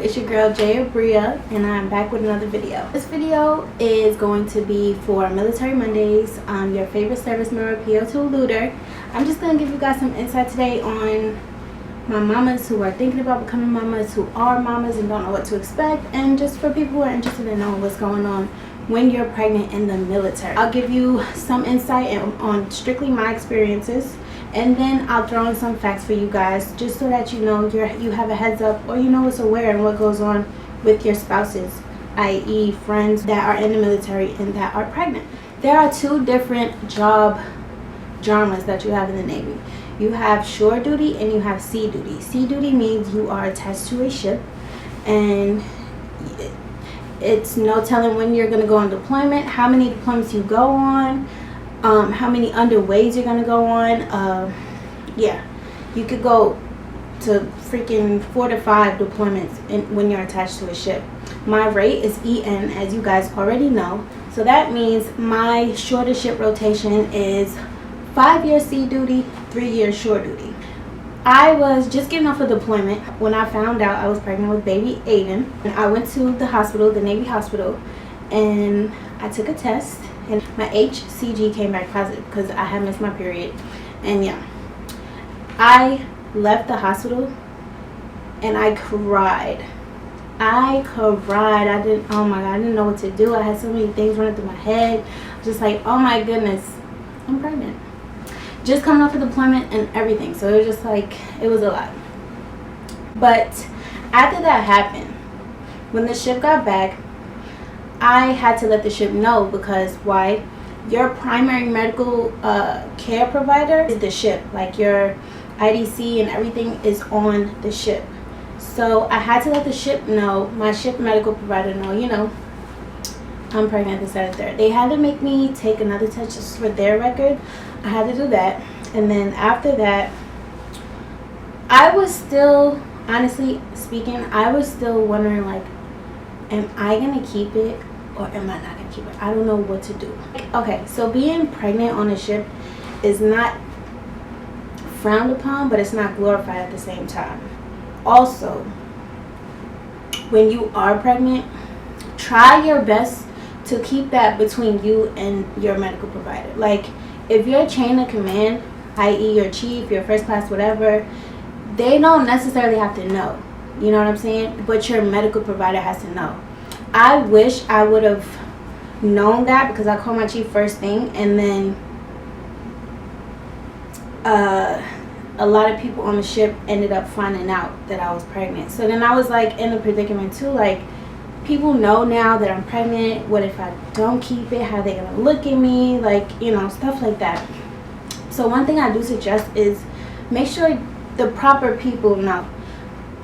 it's your girl Jay Bria, and I'm back with another video. This video is going to be for Military Mondays. Your favorite service member appeal to looter. I'm just going to give you guys some insight today on my mamas who are thinking about becoming mamas, who are mamas and don't know what to expect, and just for people who are interested in knowing what's going on when you're pregnant in the military. I'll give you some insight on strictly my experiences, and then I'll throw in some facts for you guys just so that you know you have a heads up, or you know what's aware and what goes on with your spouses, i.e. friends that are in the military and that are pregnant. There are two different job genres that you have in the Navy. You have shore duty and you have sea duty. Sea duty means you are attached to a ship, and it's no telling when you're going to go on deployment, how many deployments you go on, how many underways you're going to go on. Yeah, you could go to freaking 4 to 5 deployments when you're attached to a ship. My rate is EN, as you guys already know. So that means my shortest ship rotation is 5 years sea duty, 3 years shore duty. I was just getting off a deployment when I found out I was pregnant with baby Aiden. And I went to the hospital, the Navy hospital, and I took a test, and my HCG came back positive because I had missed my period. And yeah, I left the hospital and I cried. I didn't, oh my God, I didn't know what to do. I had so many things running through my head. Just like, oh my goodness, I'm pregnant. Just coming off the deployment and everything. So it was just like, it was a lot. But after that happened, when the ship got back, I had to let the ship know, because why? Your primary medical care provider is the ship. Like your IDC and everything is on the ship. So I had to let the ship know, my ship medical provider know, you know, I'm pregnant this, that, and third. They had to make me take another test just for their record. I had to do that. And then after that, I was still, honestly speaking, I was still wondering, like, am I going to keep it or am I not going to keep it? I don't know what to do. Okay, so being pregnant on a ship is not frowned upon, but it's not glorified at the same time. Also, when you are pregnant, try your best to keep that between you and your medical provider. Like, if your chain of command, i.e. your chief, your first class, whatever, they don't necessarily have to know. You know what I'm saying? But your medical provider has to know. I wish I would have known that, because I called my chief first thing, and then a lot of people on the ship ended up finding out that I was pregnant. So then I was like in a predicament too, like, people know now that I'm pregnant. What if I don't keep it? How are they gonna look at me? Like, you know, stuff like that. So one thing I do suggest is make sure the proper people know.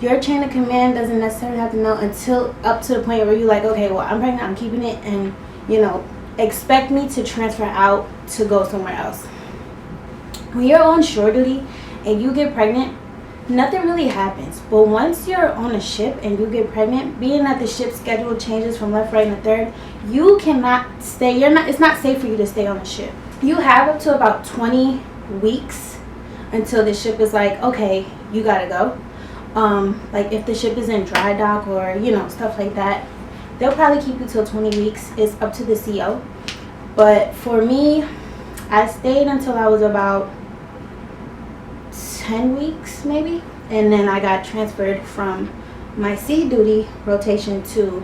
Your chain of command doesn't necessarily have to know until up to the point where you're like, okay, well, I'm pregnant, I'm keeping it, and, you know, expect me to transfer out to go somewhere else. When you're on shore duty and you get pregnant, nothing really happens. But once you're on a ship and you get pregnant, being that the ship's schedule changes from left, right, and the third, you cannot stay. It's not safe for you to stay on the ship. You have up to about 20 weeks until the ship is like, okay, you gotta go. Like if the ship is in dry dock or, you know, stuff like that, they'll probably keep you till 20 weeks. It's up to the CO. But for me, I stayed until I was about 10 weeks maybe, and then I got transferred from my sea duty rotation to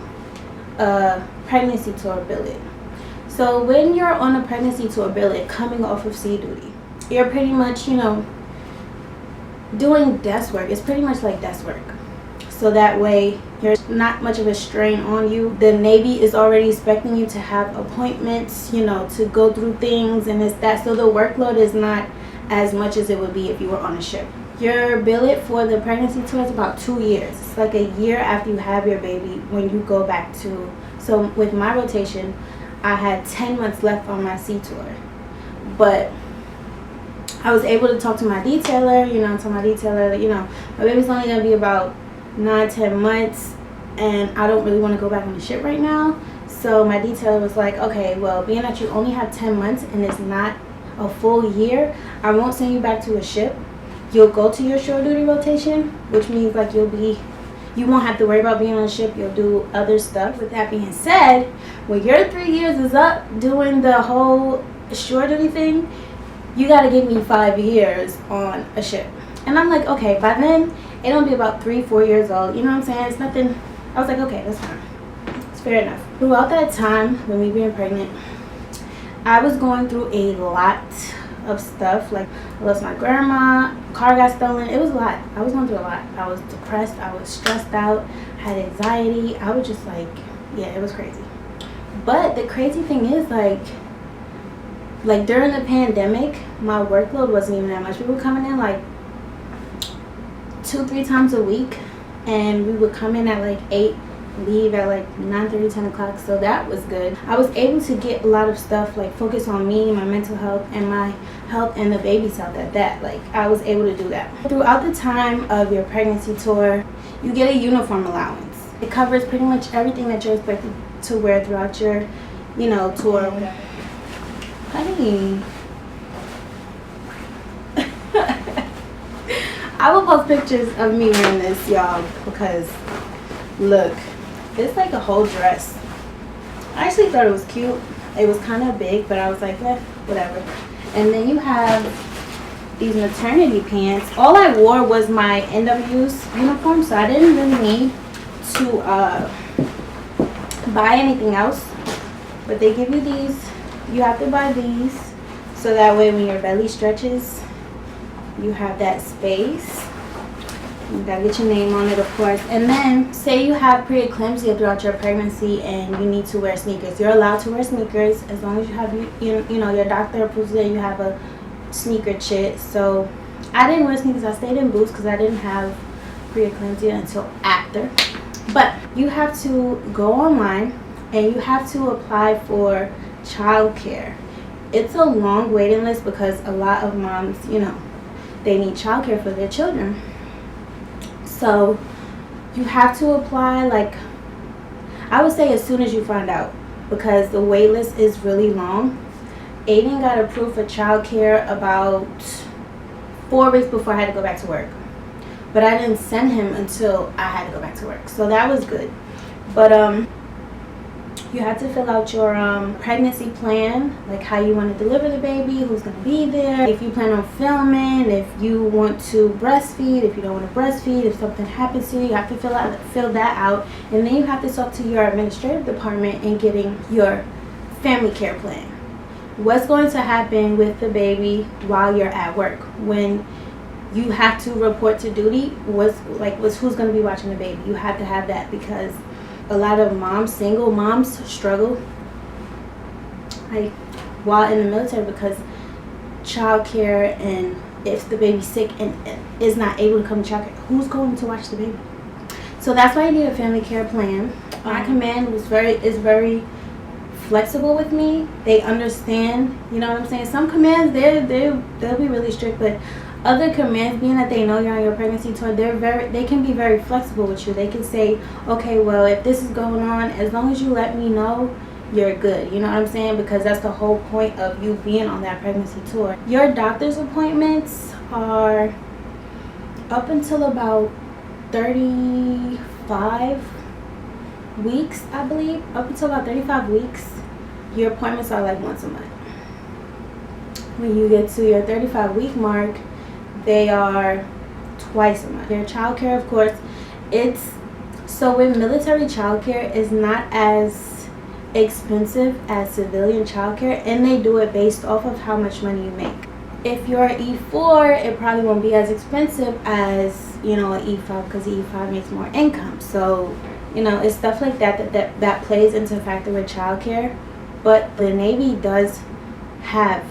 a pregnancy tour billet. So when you're on a pregnancy tour billet coming off of sea duty, you're pretty much, you know, doing desk work. It's pretty much like desk work, so that way there's not much of a strain on you. The Navy is already expecting you to have appointments, you know, to go through things, and it's that, so the workload is not as much as it would be if you were on a ship. Your billet for the pregnancy tour is about 2 years. It's like a year after you have your baby when you go back to, so with my rotation, I had 10 months left on my sea tour. But I was able to talk to my detailer, you know, my baby's only gonna be about 9-10 months, and I don't really want to go back on the ship right now. So my detailer was like, okay, well, being that you only have 10 months and it's not a full year, I won't send you back to a ship. You'll go to your shore duty rotation, which means like you'll you won't have to worry about being on a ship. You'll do other stuff. With that being said, when your 3 years is up doing the whole shore duty thing, you got to give me 5 years on a ship. And I'm like, okay, by then it'll be about 3-4 years old. You know what I'm saying? It's nothing. I was like, okay, that's fine. It's fair enough. Throughout that time, when me being pregnant, I was going through a lot of stuff. Like, I lost my grandma, car got stolen. It was a lot. I was going through a lot. I was depressed. I was stressed out. Had anxiety. I was just like, yeah, it was crazy. But the crazy thing is, like during the pandemic, my workload wasn't even that much. We were coming in like 2-3 times a week, and we would come in at like 8, leave at like 9:30, 10 o'clock. So that was good. I was able to get a lot of stuff, like focus on me, my mental health, and my health, and the baby's health at that. Like, I was able to do that. Throughout the time of your pregnancy tour, you get a uniform allowance. It covers pretty much everything that you're expected to wear throughout your, you know, tour or whatever. Honey. I will post pictures of me wearing this, y'all, because look, it's like a whole dress. I actually thought it was cute. It was kind of big, but I was like, eh, whatever. And then you have these maternity pants. All I wore was my end of use uniform, so I didn't really need to buy anything else. But they give you these. You have to buy these, so that way when your belly stretches, you have that space. You gotta get your name on it, of course. And then, say you have preeclampsia throughout your pregnancy and you need to wear sneakers. You're allowed to wear sneakers as long as you have, you know, your doctor approves that you have a sneaker chit. So I didn't wear sneakers. I stayed in boots because I didn't have preeclampsia until after. But you have to go online and you have to apply for childcare. It's a long waiting list because a lot of moms, you know, they need childcare for their children. So you have to apply, like, I would say as soon as you find out, because the wait list is really long. Aiden got approved for childcare about 4 weeks before I had to go back to work. But I didn't send him until I had to go back to work. So that was good. But you have to fill out your pregnancy plan, like how you want to deliver the baby, who's going to be there, if you plan on filming, if you want to breastfeed, if you don't want to breastfeed, if something happens to you, you have to fill that out. And then you have to talk to your administrative department in getting your family care plan. What's going to happen with the baby while you're at work when you have to report to duty? Who's going to be watching the baby? You have to have that, because a lot of moms, single moms, struggle like while in the military because childcare, and if the baby's sick and is not able to come to childcare, who's going to watch the baby? So that's why I need a family care plan. My command is very flexible with me. They understand, you know what I'm saying? Some commands they'll be really strict, but other commands, being that they know you're on your pregnancy tour, they can be very flexible with you. They can say, okay, well, if this is going on, as long as you let me know, you're good. You know what I'm saying? Because that's the whole point of you being on that pregnancy tour. Your doctor's appointments are up until about 35 weeks, I believe. Up until about 35 weeks, your appointments are like once a month. When you get to your 35-week mark, they are twice a month. Your childcare, of course, so with military childcare is not as expensive as civilian childcare, and they do it based off of how much money you make. If you're an E4, it probably won't be as expensive as, you know, an E5, because the E5 makes more income. So, you know, it's stuff like that plays into a factor with childcare. But the Navy does have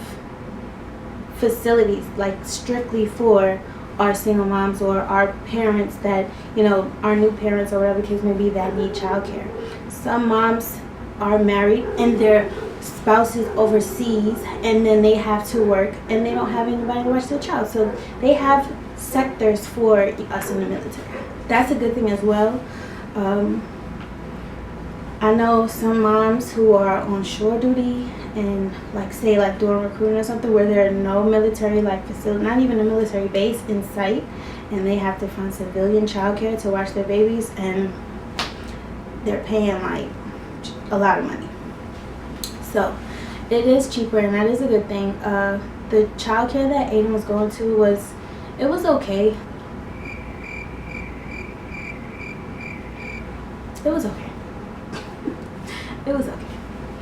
facilities like strictly for our single moms or our parents that, you know, our new parents or whatever the case may be that need childcare. Some moms are married and their spouses overseas, and then they have to work and they don't have anybody to watch their child, so they have sectors for us in the military. That's a good thing as well. I know some moms who are on shore duty and say doing recruiting or something where there are no military facility, not even a military base in sight, and they have to find civilian childcare to watch their babies, and they're paying like a lot of money. So it is cheaper, and that is a good thing. The childcare that Aiden was going to was okay. It was okay. It was okay.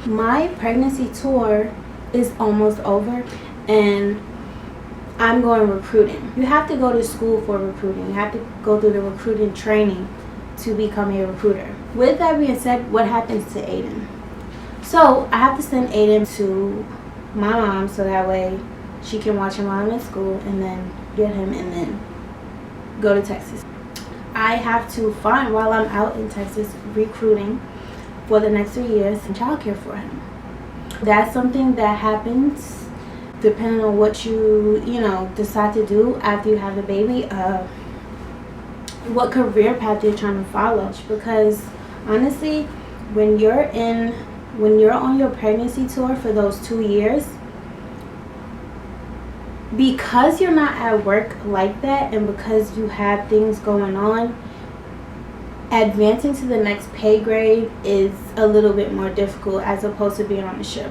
My pregnancy tour is almost over, and I'm going recruiting. You have to go to school for recruiting. You have to go through the recruiting training to become a recruiter. With that being said, what happens to Aiden? So I have to send Aiden to my mom so that way she can watch him while I'm in school, and then get him and then go to Texas. I have to find, while I'm out in Texas recruiting for the next 3 years, childcare for him. That's something that happens depending on what you decide to do after you have the baby, what career path you're trying to follow. Because honestly, when you're on your pregnancy tour for those 2 years, because you're not at work like that, and because you have things going on, advancing to the next pay grade is a little bit more difficult as opposed to being on the ship.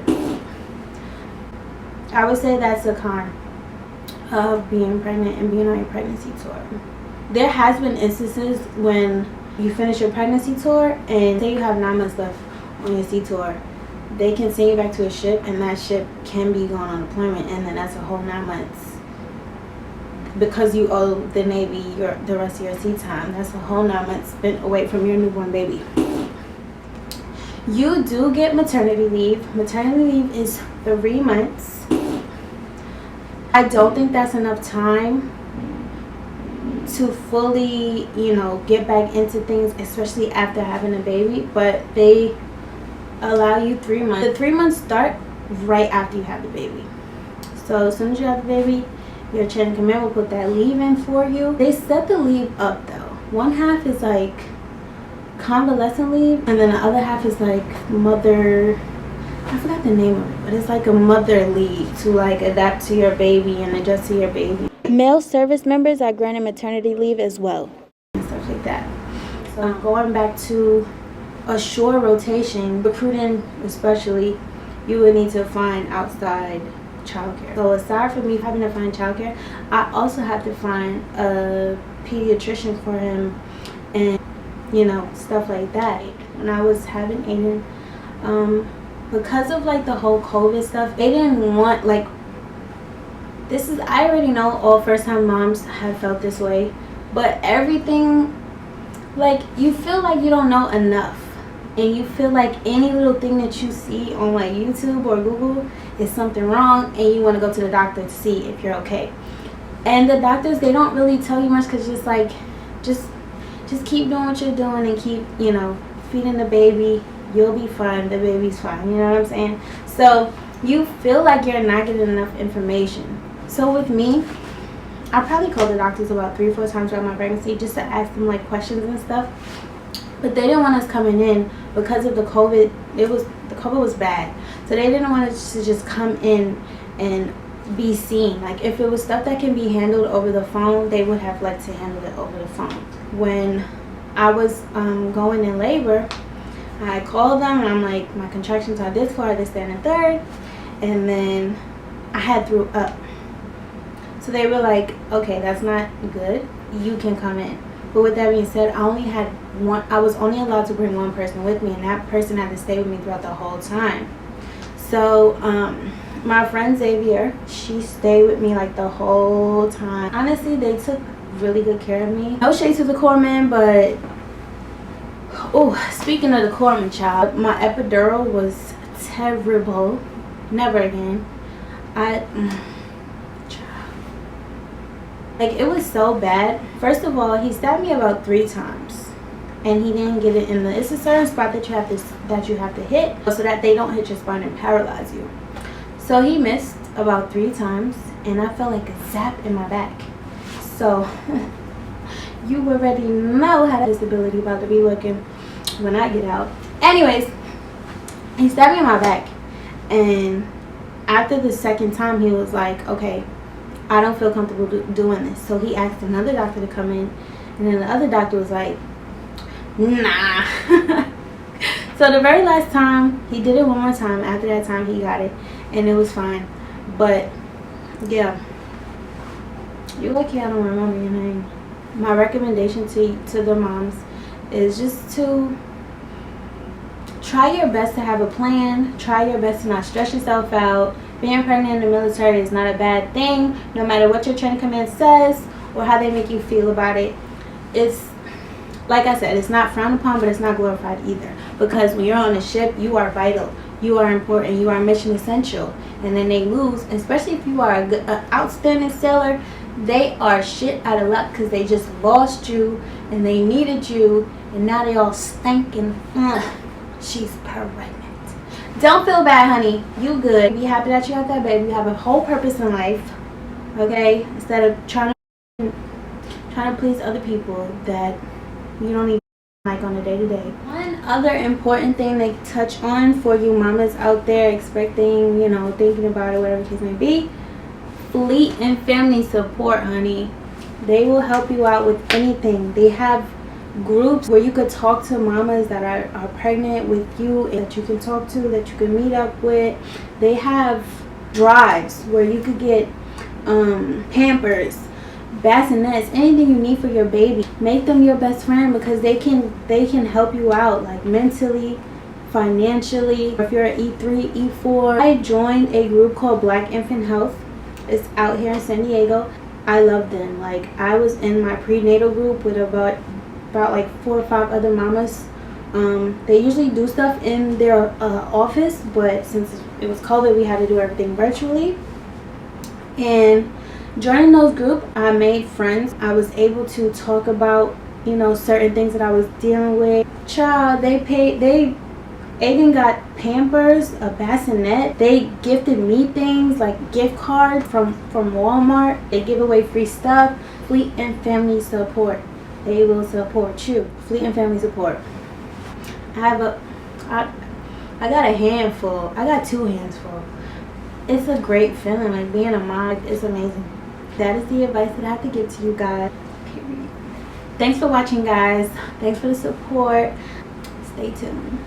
I would say that's a con of being pregnant and being on your pregnancy tour. There has been instances when you finish your pregnancy tour and say you have 9 months left on your sea tour, they can send you back to a ship, and that ship can be going on deployment, and then that's a whole 9 months. Because you owe the Navy the rest of your sea time, that's a whole 9 months spent away from your newborn baby. You do get maternity leave. Maternity leave is 3 months. I don't think that's enough time to fully, get back into things, especially after having a baby, but they allow you 3 months. The 3 months start right after you have the baby. So as soon as you have the baby, your chain of command will put that leave in for you. They set the leave up though. One half is like convalescent leave, and then the other half is like mother, I forgot the name of it, but it's like a mother leave to like adapt to your baby and adjust to your baby. Male service members are granted maternity leave as well, and stuff like that. So going back to a shore rotation, recruiting especially, you would need to find outside childcare. So aside from me having to find childcare, I also have to find a pediatrician for him, and stuff like that. When I was having Aiden, because of like the whole COVID stuff, they didn't want like this is, I already know all first time moms have felt this way, but everything, like, you feel like you don't know enough, and you feel like any little thing that you see on like YouTube or Google is something wrong, and you want to go to the doctor to see if you're okay. And the doctors, they don't really tell you much, because just like just keep doing what you're doing and keep feeding the baby. You'll be fine, the baby's fine, you know what I'm saying? So you feel like you're not getting enough information. So with me, I probably called the doctors about 3 or 4 times throughout my pregnancy just to ask them like questions and stuff, but they didn't want us coming in because of the COVID. The COVID was bad, so they didn't want us to just come in and be seen. Like, if it was stuff that can be handled over the phone, they would have liked to handle it over the phone. When I was going in labor, I called them and I'm like, my contractions are this far, this, that, and third, and then I had threw up. So they were like, okay, that's not good, you can come in. But with that being said, I was only allowed to bring 1 person with me, and that person had to stay with me throughout the whole time. So my friend Xavier, she stayed with me like the whole time. Honestly, they took really good care of me. No shade to the corpsman, but speaking of the corpsman, child, my epidural was terrible. Never again. Like, it was so bad. First of all, he stabbed me about 3 times, and he didn't get it in the, it's a certain spot that you have to hit so that they don't hit your spine and paralyze you. So he missed about 3 times, and I felt like a zap in my back. So you already know how that disability about to be looking when I get out. Anyways, he stabbed me in my back, and after the 2nd time, he was like, okay, I don't feel comfortable doing this. So he asked another doctor to come in, and then the other doctor was like, nah. So the very last time, he did it one more time. After that time, he got it, and it was fine. But yeah, you're lucky I don't remember your name. My recommendation to the moms is just to try your best to have a plan. Try your best to not stress yourself out. Being pregnant in the military is not a bad thing, no matter what your training command says or how they make you feel about it. It's, like I said, it's not frowned upon, but it's not glorified either. Because when you're on a ship, you are vital. You are important. You are mission essential. And then they lose, especially if you are an outstanding sailor, they are shit out of luck because they just lost you and they needed you, and now they all stinking. She's pregnant. Don't feel bad, honey. You good. Be happy that you have that baby. You have a whole purpose in life, okay? Instead of trying to please other people that you don't even like on a day-to-day. One other important thing to touch on for you mamas out there expecting, you know, thinking about it, whatever the case may be, fleet and family support, honey. They will help you out with anything. They have groups where you could talk to mamas that are pregnant with you, that you can talk to, that you can meet up with. They have drives where you could get Pampers, bassinets, anything you need for your baby. Make them your best friend because they can help you out, like mentally, financially. If you're an E3, E4. I joined a group called Black Infant Health. It's out here in San Diego. I love them. Like, I was in my prenatal group with about like 4 or 5 other mamas. They usually do stuff in their office, but since it was COVID, we had to do everything virtually. And joining those groups, I made friends. I was able to talk about, you know, certain things that I was dealing with. Child, they even got Pampers, a bassinet. They gifted me things like gift cards from Walmart. They give away free stuff. Fleet and family support. They will support you. Fleet and family support. I got a handful. I got 2 hands full. It's a great feeling. Like, being a mom, it's amazing. That is the advice that I have to give to you guys. Period. Thanks for watching, guys. Thanks for the support. Stay tuned.